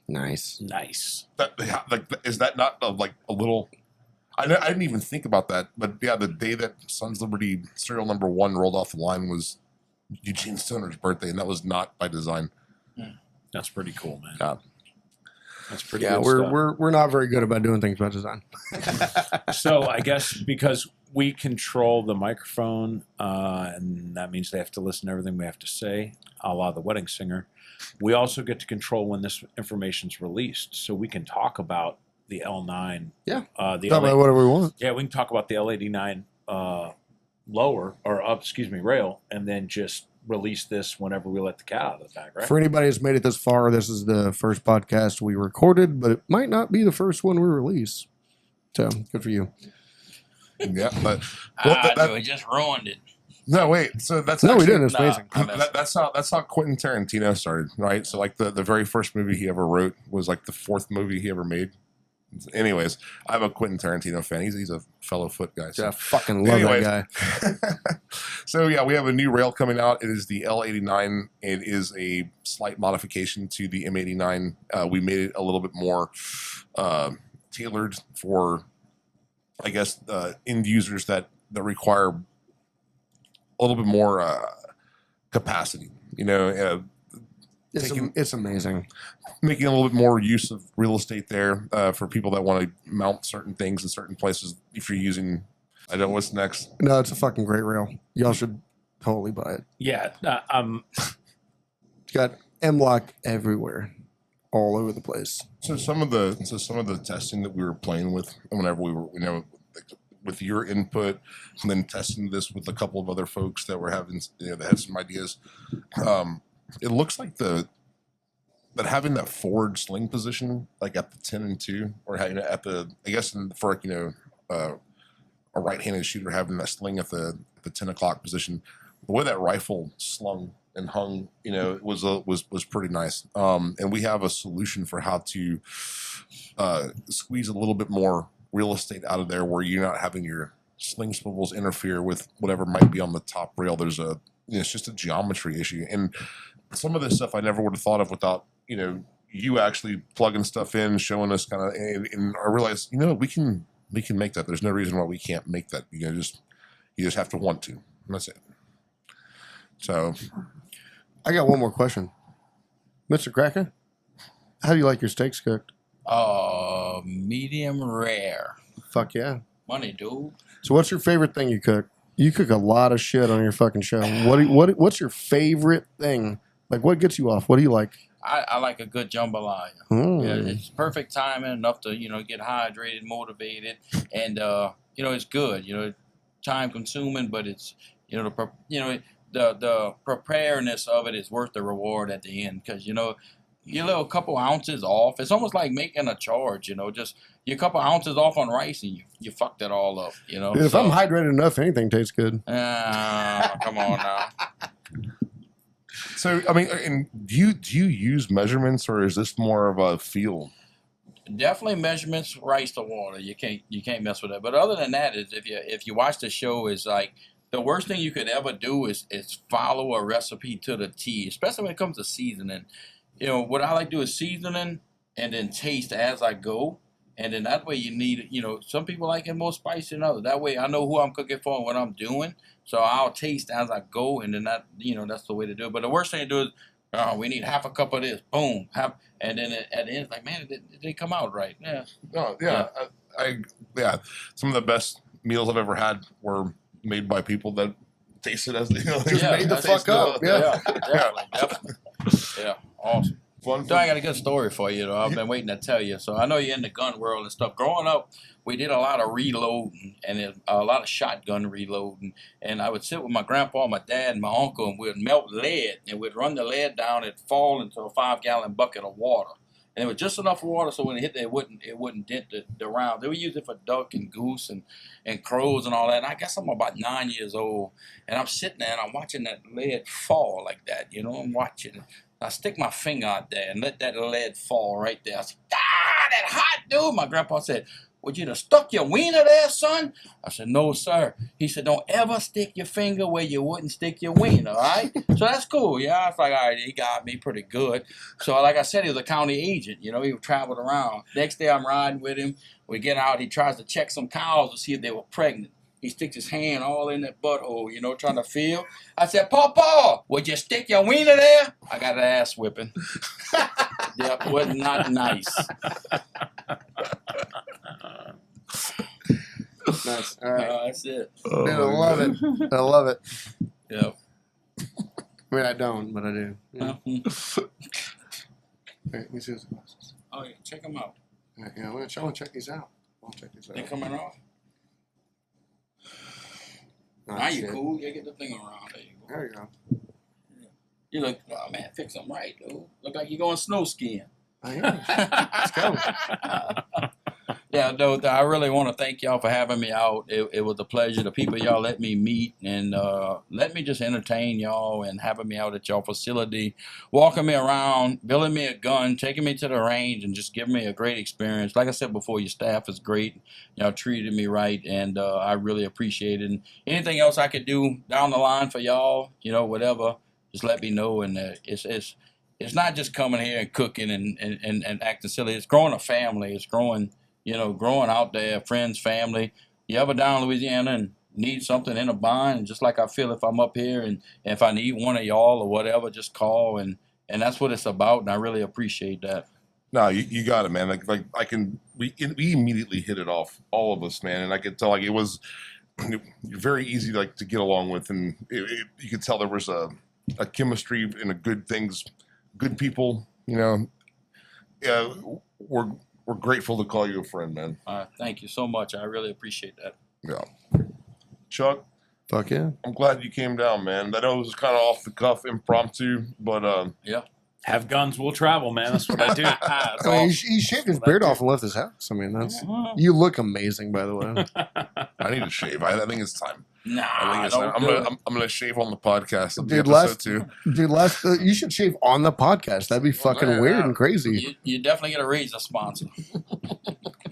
Speaker 2: Nice.
Speaker 3: Is that not like a little? I didn't even think about that, but yeah, the day that Sons Liberty serial number 1 rolled off the line was Eugene Stoner's birthday, and that was not by design.
Speaker 5: That's pretty cool, man.
Speaker 3: Yeah.
Speaker 5: That's pretty.
Speaker 2: Yeah,
Speaker 5: good
Speaker 2: we're not very good about doing things by design.
Speaker 5: So I guess because we control the microphone, and that means they have to listen to everything we have to say, a la the wedding singer. We also get to control when this information's released, so we can talk about the L9.
Speaker 2: Yeah,
Speaker 5: the
Speaker 2: talk about whatever we want.
Speaker 5: Yeah, we can talk about the L89 rail, and then just release this whenever we let the cat out of the bag, right?
Speaker 2: For anybody that's made it this far, this is the first podcast we recorded, but it might not be the first one we release. So good for you.
Speaker 3: Yeah, but
Speaker 4: We just ruined it.
Speaker 3: no, wait. So that's
Speaker 2: No, we
Speaker 3: actually,
Speaker 2: didn't. It's amazing.
Speaker 3: That's how Quentin Tarantino started, right? So like the very first movie he ever wrote was like the 4th movie he ever made. Anyways, I'm a Quentin Tarantino fan. He's a fellow foot guy. So.
Speaker 2: Yeah, I fucking love that guy.
Speaker 3: So yeah, we have a new rail coming out. It is the L89. It is a slight modification to the M89. We made it a little bit more tailored for, I guess, end users that require a little bit more capacity. You know,
Speaker 2: It's amazing.
Speaker 3: making a little bit more use of real estate there for people that want to mount certain things in certain places. If you're using, I don't know what's next.
Speaker 2: No, it's a fucking great rail. Y'all should totally buy it.
Speaker 5: Yeah,
Speaker 2: It's got M-Lock everywhere, all over the place.
Speaker 3: So some of the testing that we were playing with, whenever we were, you know, with your input, and then testing this with a couple of other folks that were having, you know, that had some ideas. It looks like that having that forward sling position, like at the 10 and 2, or having it at the, I guess for, you know, a right-handed shooter having that sling at the 10 o'clock position, the way that rifle slung and hung, you know, was pretty nice. And we have a solution for how to squeeze a little bit more real estate out of there, where you're not having your sling swivels interfere with whatever might be on the top rail. There's it's just a geometry issue, and some of this stuff I never would have thought of without, you know, you actually plugging stuff in, showing us kind of, and I realized, you know, we can make that. There's no reason why we can't make that. You just have to want to. And that's it. So,
Speaker 2: I got one more question, Mr. Cracker. How do you like your steaks cooked?
Speaker 4: Medium rare.
Speaker 2: Fuck yeah.
Speaker 4: Money, dude.
Speaker 2: So, what's your favorite thing you cook? You cook a lot of shit on your fucking show. What's your favorite thing? Like, what gets you off? What do you like?
Speaker 4: I like a good jambalaya. Yeah, it's perfect timing, enough to, you know, get hydrated, motivated, and you know, it's good. You know, time consuming, but it's, you know, the preparedness of it is worth the reward at the end, because, you know, you're a little couple ounces off. It's almost like making a charge, just you're a couple ounces off on rice and you fucked it all up,
Speaker 2: Dude, if I'm hydrated enough, anything tastes good.
Speaker 4: Come on now.
Speaker 3: So, I mean, and do you use measurements, or is this more of a feel?
Speaker 4: Definitely measurements, rice to water. You can't mess with that. But other than that, is if you watch the show, is like the worst thing you could ever do is follow a recipe to the T, especially when it comes to seasoning. What I like to do is seasoning and then taste as I go. And then that way you need, some people like it more spicy than others. That way I know who I'm cooking for and what I'm doing. So I'll taste as I go, and then that's the way to do it. But the worst thing to do is, we need half a cup of this, boom, and then at the end, it's like, man, it didn't come out right. Yeah.
Speaker 3: Oh, yeah. Yeah. Some of the best meals I've ever had were made by people that tasted as
Speaker 2: just made the fuck up.
Speaker 4: Yeah, definitely. Yeah, awesome.
Speaker 3: Fun.
Speaker 4: So I got a good story for you, though. I've been waiting to tell you. So I know you're in the gun world and stuff. Growing up, we did a lot of reloading and a lot of shotgun reloading. And I would sit with my grandpa, my dad, and my uncle, and we'd melt lead. And we'd run the lead down. It'd fall into a 5-gallon bucket of water. And it was just enough water so when it hit there, it wouldn't dent the round. They would use it for duck and goose and crows and all that. And I guess I'm about 9 years old. And I'm sitting there and I'm watching that lead fall like that. I'm watching it. I stick my finger out there and let that lead fall right there. I said, that hot, dude. My grandpa said, would you have stuck your wiener there, son? I said, no, sir. He said, don't ever stick your finger where you wouldn't stick your wiener, all right? So that's cool. Yeah, I was like, all right, he got me pretty good. So like I said, he was a county agent. He traveled around. Next day I'm riding with him. We get out. He tries to check some cows to see if they were pregnant. He sticks his hand all in that butthole, trying to feel. I said, Pawpaw, would you stick your wiener there? I got an ass whipping. Yep, was not nice.
Speaker 2: Nice. All right.
Speaker 4: That's it.
Speaker 2: Man, I love it. I love it.
Speaker 4: Yep.
Speaker 2: I mean, I don't, but I do. Yeah.
Speaker 4: Mhm.
Speaker 2: Hey, let me see those glasses.
Speaker 4: Oh, yeah, check them out.
Speaker 2: Yeah, I want to check these out.
Speaker 4: They coming off?
Speaker 2: Oh,
Speaker 4: Now
Speaker 2: shit.
Speaker 4: you cool. You get the thing around. There you go.
Speaker 2: There you go.
Speaker 4: You look, oh man, fix them right, dude. Look like you're going snow skiing.
Speaker 2: I am. Let's go.
Speaker 4: Yeah, dude, I really want to thank y'all for having me out. It was a pleasure. The people y'all let me meet and let me just entertain y'all and having me out at y'all facility, walking me around, building me a gun, taking me to the range, and just giving me a great experience. Like I said before, your staff is great. Y'all treated me right, and I really appreciate it. And anything else I could do down the line for y'all, whatever, just let me know. And it's not just coming here and cooking and acting silly. It's growing a family. It's growing out there, friends, family. You ever down in Louisiana and need something in a bind, and just like I feel if I'm up here and if I need one of y'all or whatever, just call, and that's what it's about, and I really appreciate that.
Speaker 3: No, you got it, man. We immediately hit it off, all of us, man, and I could tell it was very easy to get along with, and you could tell there was a chemistry and a good people. Yeah, we're grateful to call you a friend, man.
Speaker 4: Thank you so much. I really appreciate that.
Speaker 3: Yeah. Chuck,
Speaker 2: Fuck yeah.
Speaker 3: I'm glad you came down, man. I know it was kind of off the cuff, impromptu, but
Speaker 4: yeah.
Speaker 5: Have guns, we'll travel, man. That's what I do.
Speaker 2: I mean, he shaved his beard off and left his house. I mean, you look amazing, by the way.
Speaker 3: I need to shave. I think it's time.
Speaker 4: Nah,
Speaker 3: I think it's time. I'm gonna shave on the podcast.
Speaker 2: Dude, you should shave on the podcast. That'd be fucking weird and crazy.
Speaker 4: You definitely get a raise a sponsor.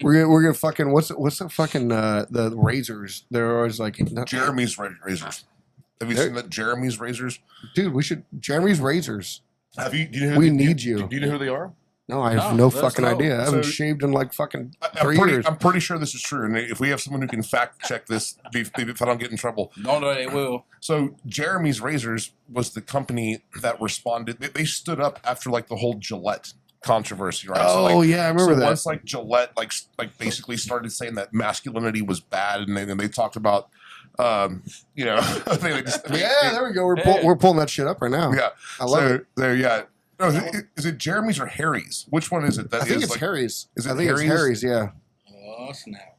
Speaker 2: We're gonna fucking what's the fucking the razors? They're always like
Speaker 3: Jeremy's razors. Have you seen that Jeremy's razors?
Speaker 2: Dude, we should Jeremy's razors.
Speaker 3: Have you? Do you know
Speaker 2: we need you.
Speaker 3: Do you know who they are?
Speaker 2: No, I have no fucking idea. I haven't shaved in like fucking 3 years.
Speaker 3: I'm pretty sure this is true. And if we have someone who can fact check this, if I don't get in trouble.
Speaker 4: No, they will.
Speaker 3: So Jeremy's Razors was the company that responded. They stood up after the whole Gillette controversy, right?
Speaker 2: Oh, yeah, I remember that.
Speaker 3: Once Gillette basically started saying that masculinity was bad, and then they talked about there we
Speaker 2: go. We're pulling that shit up right now.
Speaker 3: Yeah,
Speaker 2: I love it.
Speaker 3: There, yeah. No, is it Jeremy's or Harry's? Which one is it?
Speaker 2: I think it's Harry's.
Speaker 3: Is it
Speaker 2: I think
Speaker 3: Harry's?
Speaker 2: It's Harry's, yeah.
Speaker 4: Oh, snap.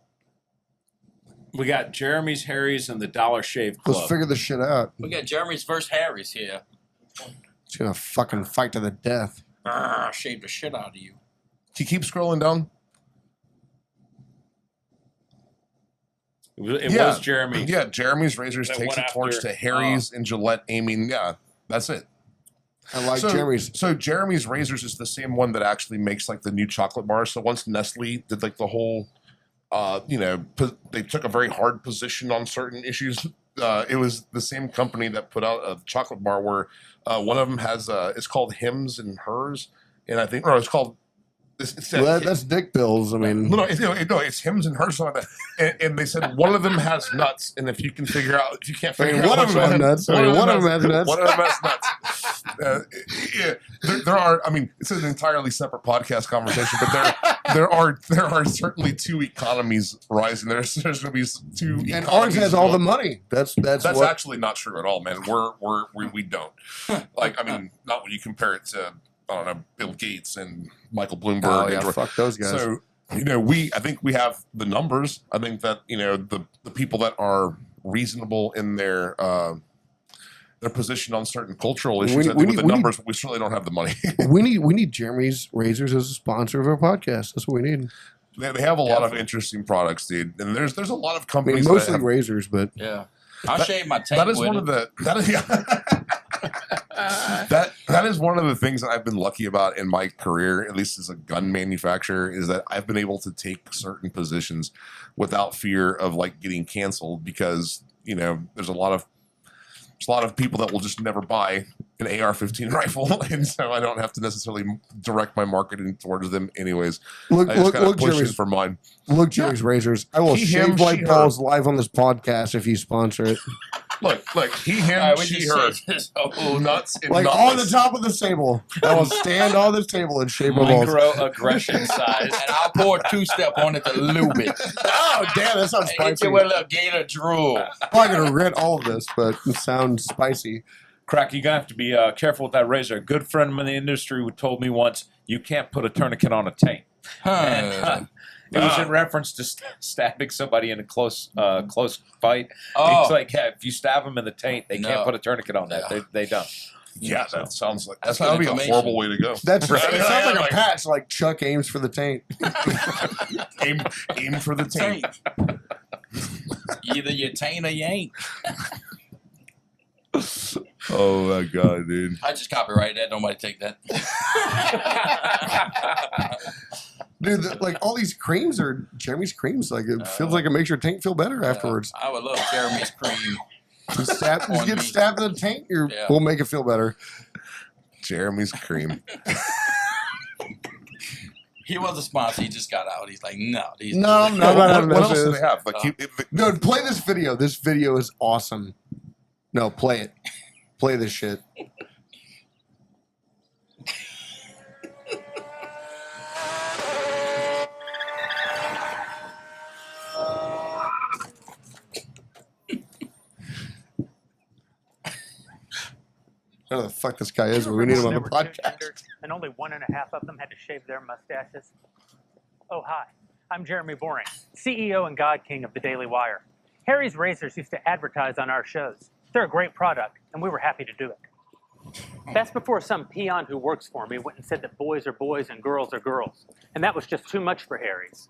Speaker 5: We got Jeremy's, Harry's, and the Dollar Shave Club.
Speaker 2: Let's figure this shit out.
Speaker 4: We got Jeremy's versus Harry's here.
Speaker 2: It's gonna fucking fight to the death.
Speaker 4: shave the shit out of you.
Speaker 3: Can you keep scrolling down?
Speaker 5: It was Jeremy.
Speaker 3: Yeah, Jeremy's razors
Speaker 5: That
Speaker 3: takes a
Speaker 5: went
Speaker 3: torch
Speaker 5: after-
Speaker 3: to Harry's and Gillette aiming. Yeah, that's it.
Speaker 2: I like Jeremy's.
Speaker 3: So Jeremy's razors is the same one that actually makes like the new chocolate bars. So once Nestle did like the whole, they took a very hard position on certain issues. It was the same company that put out a chocolate bar where one of them has it's called Hims and Hers, and I think it's called.
Speaker 2: That's dick pills. I mean,
Speaker 3: it's Hims and Hers, something like that. And they said one of them has nuts, and if you can't figure out
Speaker 2: one of them has nuts. One of them has nuts.
Speaker 3: One of them has nuts. There are. I mean, it's an entirely separate podcast conversation, but there are certainly two economies rising. There's going to be two.
Speaker 2: And ours has all the money. That's
Speaker 3: actually not true at all, man. We don't. Like, I mean, not when you compare it to, I don't know, Bill Gates and Michael Bloomberg.
Speaker 2: Oh yeah, fuck those guys.
Speaker 3: So I think we have the numbers. I think that the people that are reasonable in their position on certain cultural issues. I think with the numbers, we certainly don't have the money.
Speaker 2: we need Jeremy's Razors as a sponsor of our podcast. That's what we need.
Speaker 3: They have a lot of interesting products, dude. And there's a lot of companies.
Speaker 2: Mostly razors, but
Speaker 4: yeah, I shave my tank.
Speaker 3: That is one of the. That is one of the things that I've been lucky about in my career, at least as a gun manufacturer, is that I've been able to take certain positions without fear of like getting canceled, because there's a lot of people that will just never buy an AR-15 rifle, and so I don't have to necessarily direct my marketing towards them anyways.
Speaker 2: Look,
Speaker 3: Jeremy's for mine.
Speaker 2: Look, Jeremy's Razors. I will shave white balls live on this podcast if you sponsor it.
Speaker 3: Look, he, him, she, her. Nuts and
Speaker 2: like
Speaker 3: nutless.
Speaker 2: on the top of the table. I will stand on this table and shave my balls.
Speaker 5: Microaggression size.
Speaker 4: And I'll pour a two-step on it to lube it.
Speaker 2: Oh, damn, that sounds
Speaker 4: Hit
Speaker 2: spicy.
Speaker 4: you with a little gator drool.
Speaker 2: I'm probably going to regret all of this, but it sounds spicy.
Speaker 5: Crack, you're going to have to be careful with that razor. A good friend in the industry told me once, you can't put a tourniquet on a taint. And, it was in reference to stabbing somebody in a close fight.
Speaker 4: Oh.
Speaker 5: It's like, yeah, if you stab them in the taint, they can't put a tourniquet on that. They don't.
Speaker 3: Yeah, that sounds like that would be a horrible way to go.
Speaker 2: That's right. It sounds like a patch, like Chuck aims for the taint.
Speaker 3: aim for the taint.
Speaker 4: Either you taint or you ain't.
Speaker 3: Oh my god, dude!
Speaker 4: I just copyrighted that. Nobody take that.
Speaker 2: Dude, like all these creams are Jeremy's creams. Like it feels like it makes your tank feel better afterwards.
Speaker 4: I would love Jeremy's cream.
Speaker 2: Just get stabbed in the tank, we'll make it feel better.
Speaker 3: Jeremy's cream.
Speaker 4: He was a sponsor. He just got out. He's like, no.
Speaker 2: What
Speaker 3: What else do they have? Like,
Speaker 2: Dude, play this video. This video is awesome. No, play it. Play this shit. I don't know the fuck this guy is, but we need him on the podcast.
Speaker 6: And only 1.5 of them had to shave their mustaches. Oh, hi. I'm Jeremy Boring, CEO and God King of the Daily Wire. Harry's Razors used to advertise on our shows. They're a great product, and we were happy to do it. That's before some peon who works for me went and said that boys are boys and girls are girls. And that was just too much for Harry's.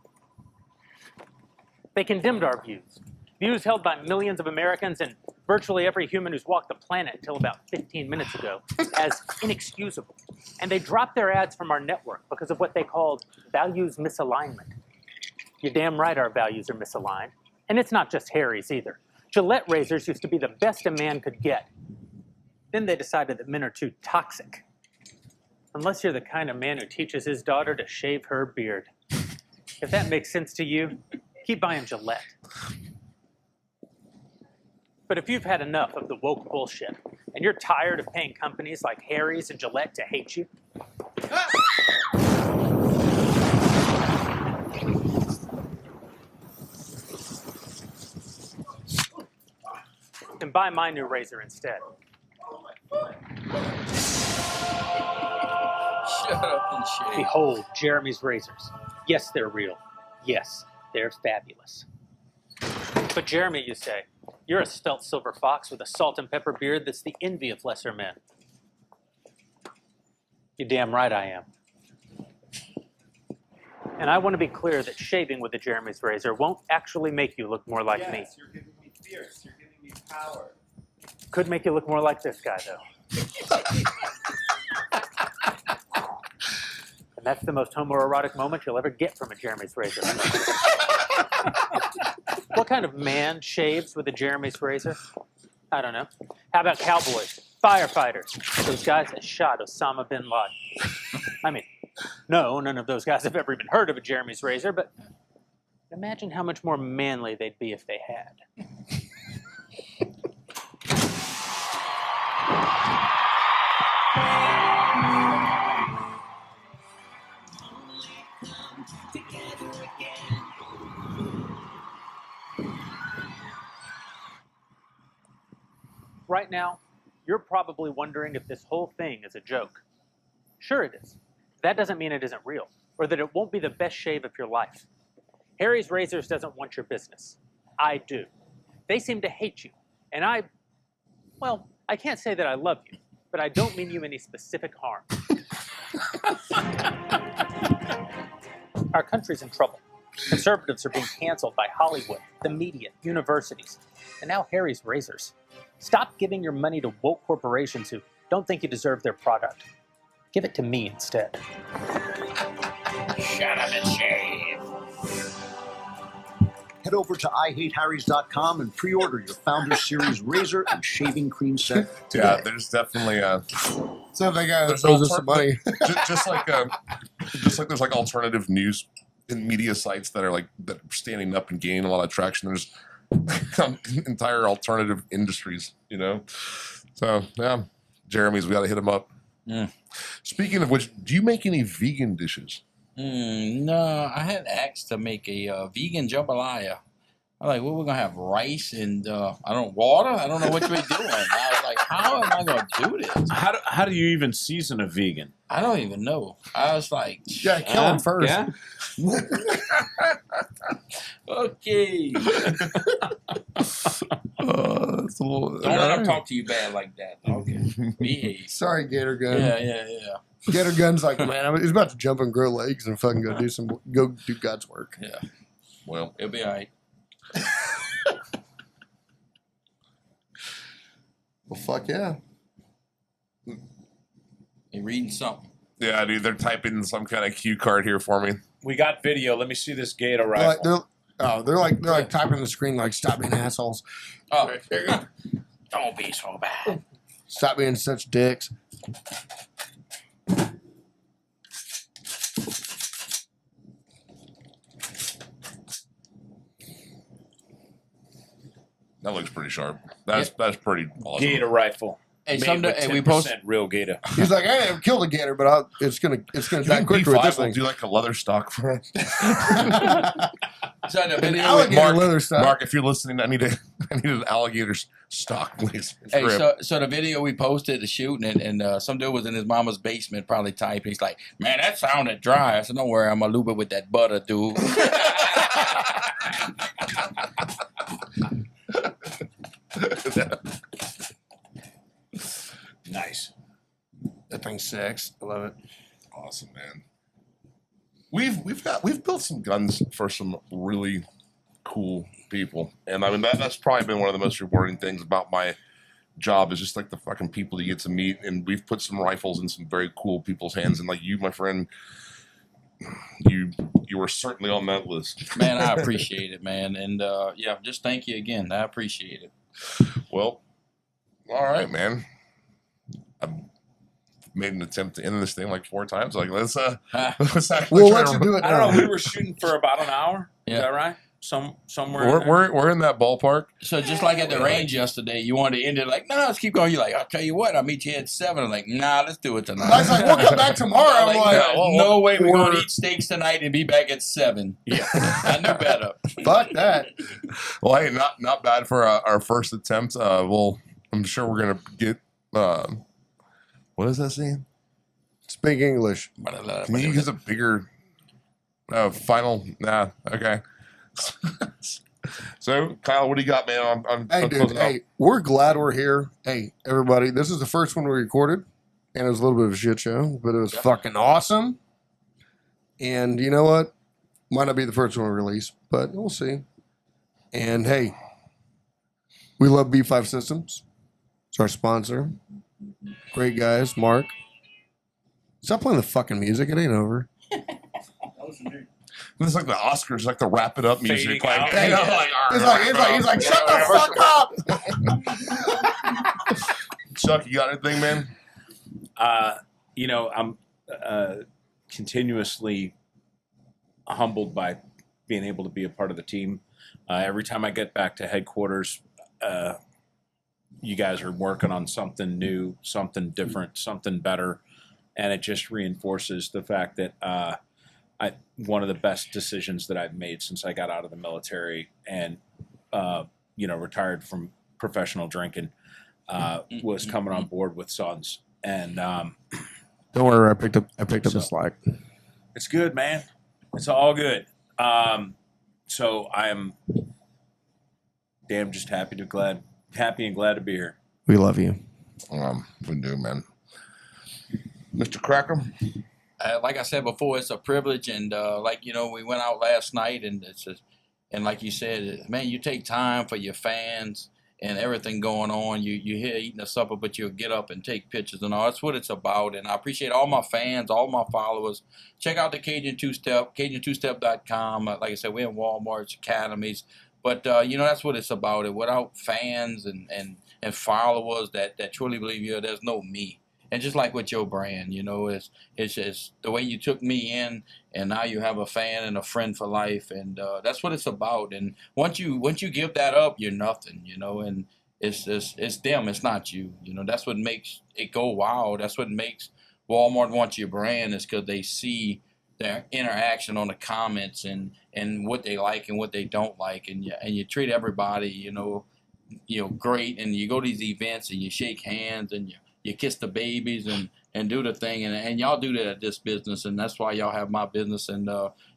Speaker 6: They condemned our views. Views held by millions of Americans and virtually every human who's walked the planet until about 15 minutes ago as inexcusable. And they dropped their ads from our network because of what they called values misalignment. You're damn right our values are misaligned. And it's not just Harry's either. Gillette razors used to be the best a man could get. Then they decided that men are too toxic. Unless you're the kind of man who teaches his daughter to shave her beard. If that makes sense to you, keep buying Gillette. But if you've had enough of the woke bullshit, and you're tired of paying companies like Harry's and Gillette to hate you, then buy my new razor instead.
Speaker 4: Shut up and shave.
Speaker 6: Behold, Jeremy's razors. Yes, they're real. Yes, they're fabulous. But Jeremy, you say, you're a svelte silver fox with a salt and pepper beard that's the envy of lesser men. You're damn right I am. And I want to be clear that shaving with a Jeremy's razor won't actually make you look more like me.
Speaker 7: Yes, you're giving me fierce. You're giving me power.
Speaker 6: Could make you look more like this guy, though. And that's the most homoerotic moment you'll ever get from a Jeremy's razor. What kind of man shaves with a Jeremy's razor? I don't know. How about cowboys, firefighters, those guys that shot Osama bin Laden? I mean, no, none of those guys have ever even heard of a Jeremy's razor, but imagine how much more manly they'd be if they had. Right now, you're probably wondering if this whole thing is a joke. Sure it is. That doesn't mean it isn't real, or that it won't be the best shave of your life. Harry's Razors doesn't want your business. I do. They seem to hate you, and I can't say that I love you, but I don't mean you any specific harm. Our country's in trouble. Conservatives are being canceled by Hollywood, the media, universities, and now Harry's Razors. Stop giving your money to woke corporations who don't think you deserve their product. Give it to me instead.
Speaker 4: Shut up and shave.
Speaker 8: Head over to IHateHarrys.com and pre-order your Founders Series razor and shaving cream set.
Speaker 3: Yeah, there's definitely
Speaker 2: So they got
Speaker 3: there's
Speaker 2: those some money.
Speaker 3: just like there's like alternative news and media sites that are standing up and gaining a lot of traction. There's entire alternative industries, you know. So yeah, Jeremy's, we got to hit him up.
Speaker 4: Mm.
Speaker 3: Speaking of which, do you make any vegan dishes?
Speaker 4: No, I had asked to make a vegan jambalaya. I'm like, well, we're gonna have rice and water. I don't know what we're doing. I was like, how am I gonna do this?
Speaker 5: How do you even season a vegan?
Speaker 4: I don't even know. I was like,
Speaker 2: Yeah, kill him first.
Speaker 5: Yeah.
Speaker 4: okay.
Speaker 3: That's a little.
Speaker 4: Don't let him talk to you bad like that. Okay, behave.
Speaker 2: Sorry, Gator Gun.
Speaker 4: Yeah.
Speaker 2: Gator Gun's like, man, he's about to jump and grow legs and fucking go do God's work.
Speaker 4: Yeah,
Speaker 3: Well,
Speaker 4: it'll be all right.
Speaker 2: Well, fuck yeah.
Speaker 4: You reading something?
Speaker 3: yeah, dude, they're typing some kind of cue card here for me.
Speaker 5: We got video. Let me see this Gator
Speaker 2: They're
Speaker 5: rifle.
Speaker 2: like typing the screen like, stop being assholes.
Speaker 4: Oh, there you go. Don't be so bad.
Speaker 2: Stop being such dicks.
Speaker 3: That looks pretty sharp. That's pretty awesome.
Speaker 5: Gator rifle.
Speaker 4: Hey,
Speaker 5: Made
Speaker 4: someday
Speaker 5: with
Speaker 4: hey,
Speaker 5: 10%
Speaker 4: we post.
Speaker 5: real Gator.
Speaker 2: He's like, I haven't killed a gator, but it's gonna
Speaker 3: You
Speaker 2: die
Speaker 3: think
Speaker 2: quicker with this
Speaker 3: B5 will
Speaker 2: thing.
Speaker 3: do like a leather stock for us?
Speaker 4: So the
Speaker 2: An
Speaker 4: video
Speaker 2: alligator
Speaker 3: Mark,
Speaker 2: leather stock.
Speaker 3: Mark, if you're listening, I need an alligator stock, please.
Speaker 4: Hey,
Speaker 3: Grip.
Speaker 4: so the video we posted, the shooting, and some dude was in his mama's basement, probably typing. He's like, "Man, that sounded dry." I said, "Don't worry, I'm gonna lube it with that butter, dude."
Speaker 5: Nice.
Speaker 2: That thing's sex. I love it.
Speaker 3: Awesome, man. We've built some guns for some really cool people, and I mean that's probably been one of the most rewarding things about my job is just like the fucking people you get to meet, and we've put some rifles in some very cool people's hands, and like you, my friend, you were certainly on that list.
Speaker 4: Man, I appreciate it, man, and yeah, just thank you again. I appreciate it.
Speaker 3: Well, all right, man. I've made an attempt to end this thing like 4 times. Like let's actually
Speaker 2: We'll
Speaker 3: try
Speaker 2: let
Speaker 3: to-
Speaker 2: you do it
Speaker 5: I
Speaker 2: now.
Speaker 5: don't know. We were shooting for about an hour.
Speaker 4: Yeah.
Speaker 5: Is that right? Somewhere. in there.
Speaker 3: We're in that ballpark.
Speaker 4: So just like at the range yesterday, you wanted to end it like, no, let's keep going. You're like, I'll tell you what, I'll meet you at 7. I'm like, nah, let's do it tonight.
Speaker 2: I was like, we'll come back tomorrow. I'm like,
Speaker 4: "There's no way we're going
Speaker 2: or-
Speaker 4: to eat steaks tonight and be back at 7.
Speaker 5: Yeah.
Speaker 4: I knew better.
Speaker 2: fuck that.
Speaker 3: Well, hey, not bad for our first attempt. Well, I'm sure we're gonna get. What is that saying?
Speaker 2: Speak English.
Speaker 3: Can you use a bigger final? Nah, okay. So, Kyle, what do you got, man? I'm
Speaker 2: Hey, dude.
Speaker 3: closing out.
Speaker 2: Hey, we're glad we're here. Hey, everybody. This is the first one we recorded. And it was a little bit of a shit show, but it was fucking awesome. And you know what? Might not be the first one to release, but we'll see. And hey, we love B5 Systems. It's our sponsor. Great guys, Mark. Stop playing the fucking music. It ain't over.
Speaker 3: It's like the Oscars, like the wrap it up music. Like,
Speaker 2: He's like, shut the fuck up.
Speaker 3: Chuck, you got anything, man?
Speaker 5: I'm continuously humbled by being able to be a part of the team. Every time I get back to headquarters, you guys are working on something new, something different, something better, and it just reinforces the fact that one of the best decisions that I've made since I got out of the military and retired from professional drinking was coming on board with Sons. And
Speaker 2: don't worry, I picked up the slack.
Speaker 5: It's good, man. It's all good. So I am damn just happy and glad to be here.
Speaker 2: We love you.
Speaker 3: We do, man. Mr. Cracker?
Speaker 4: Like I said before, it's a privilege, and we went out last night, and and like you said, man, you take time for your fans and everything going on. You here eating a supper, but you'll get up and take pictures and all. That's what it's about, and I appreciate all my fans, all my followers. Check out the Cajun Two-Step, Cajun2step.com. Like I said, we're in Walmart's, academies, but that's what it's about. Without fans and followers that truly believe you, there's no me. And just like with your brand, it's just the way you took me in, and now you have a fan and a friend for life, and that's what it's about. And once you give that up, you're nothing, and it's them, it's not you. That's what makes it go wild. That's what makes Walmart want your brand, is because they see their interaction on the comments and what they like and what they don't like, and you treat everybody, great, and you go to these events and you shake hands and you kiss the babies and do the thing, and y'all do that at this business, and that's why y'all have my business, and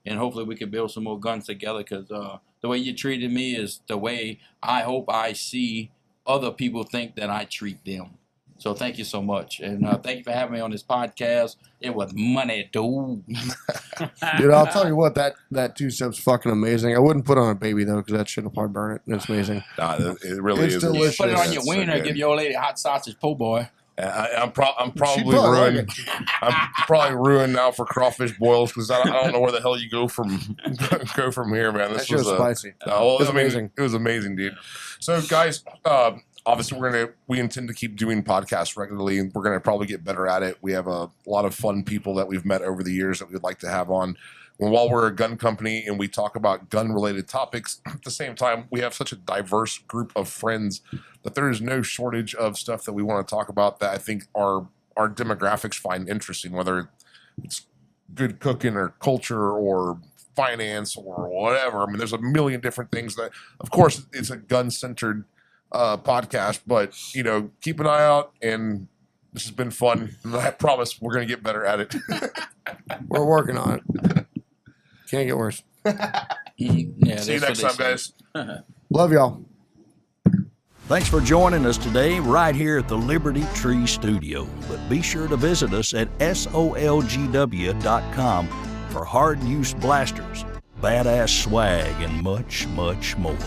Speaker 4: hopefully we can build some more guns together, because the way you treated me is the way I hope I see other people think that I treat them. So thank you so much, and thank you for having me on this podcast. It was money, dude.
Speaker 2: Dude, I'll tell you what, that two-step's fucking amazing. I wouldn't put it on a baby, though, because that shit will probably burn it. It's amazing.
Speaker 3: It really
Speaker 2: It's
Speaker 3: is.
Speaker 2: delicious.
Speaker 4: Put it on your wiener and give your old lady a hot sausage po' boy.
Speaker 3: I'm probably ruined. I'm probably ruined now for crawfish boils, because I don't know where the hell you go from here, man. This
Speaker 2: was spicy.
Speaker 3: It's amazing. It was amazing, dude. So, guys, obviously we intend to keep doing podcasts regularly, and we're gonna probably get better at it. We have a lot of fun people that we've met over the years that we'd like to have on. And while we're a gun company and we talk about gun-related topics, at the same time, we have such a diverse group of friends that there is no shortage of stuff that we want to talk about that I think our demographics find interesting, whether it's good cooking or culture or finance or whatever. I mean, there's a million different things that, of course, it's a gun-centered podcast, but, keep an eye out, and this has been fun, and I promise we're going to get better at it.
Speaker 2: We're working on it. Can't get worse.
Speaker 4: Yeah,
Speaker 3: See you next time, guys.
Speaker 2: Love y'all.
Speaker 1: Thanks for joining us today right here at the Liberty Tree Studio. But be sure to visit us at SOLGW.com for hard-use blasters, badass swag, and much, much more.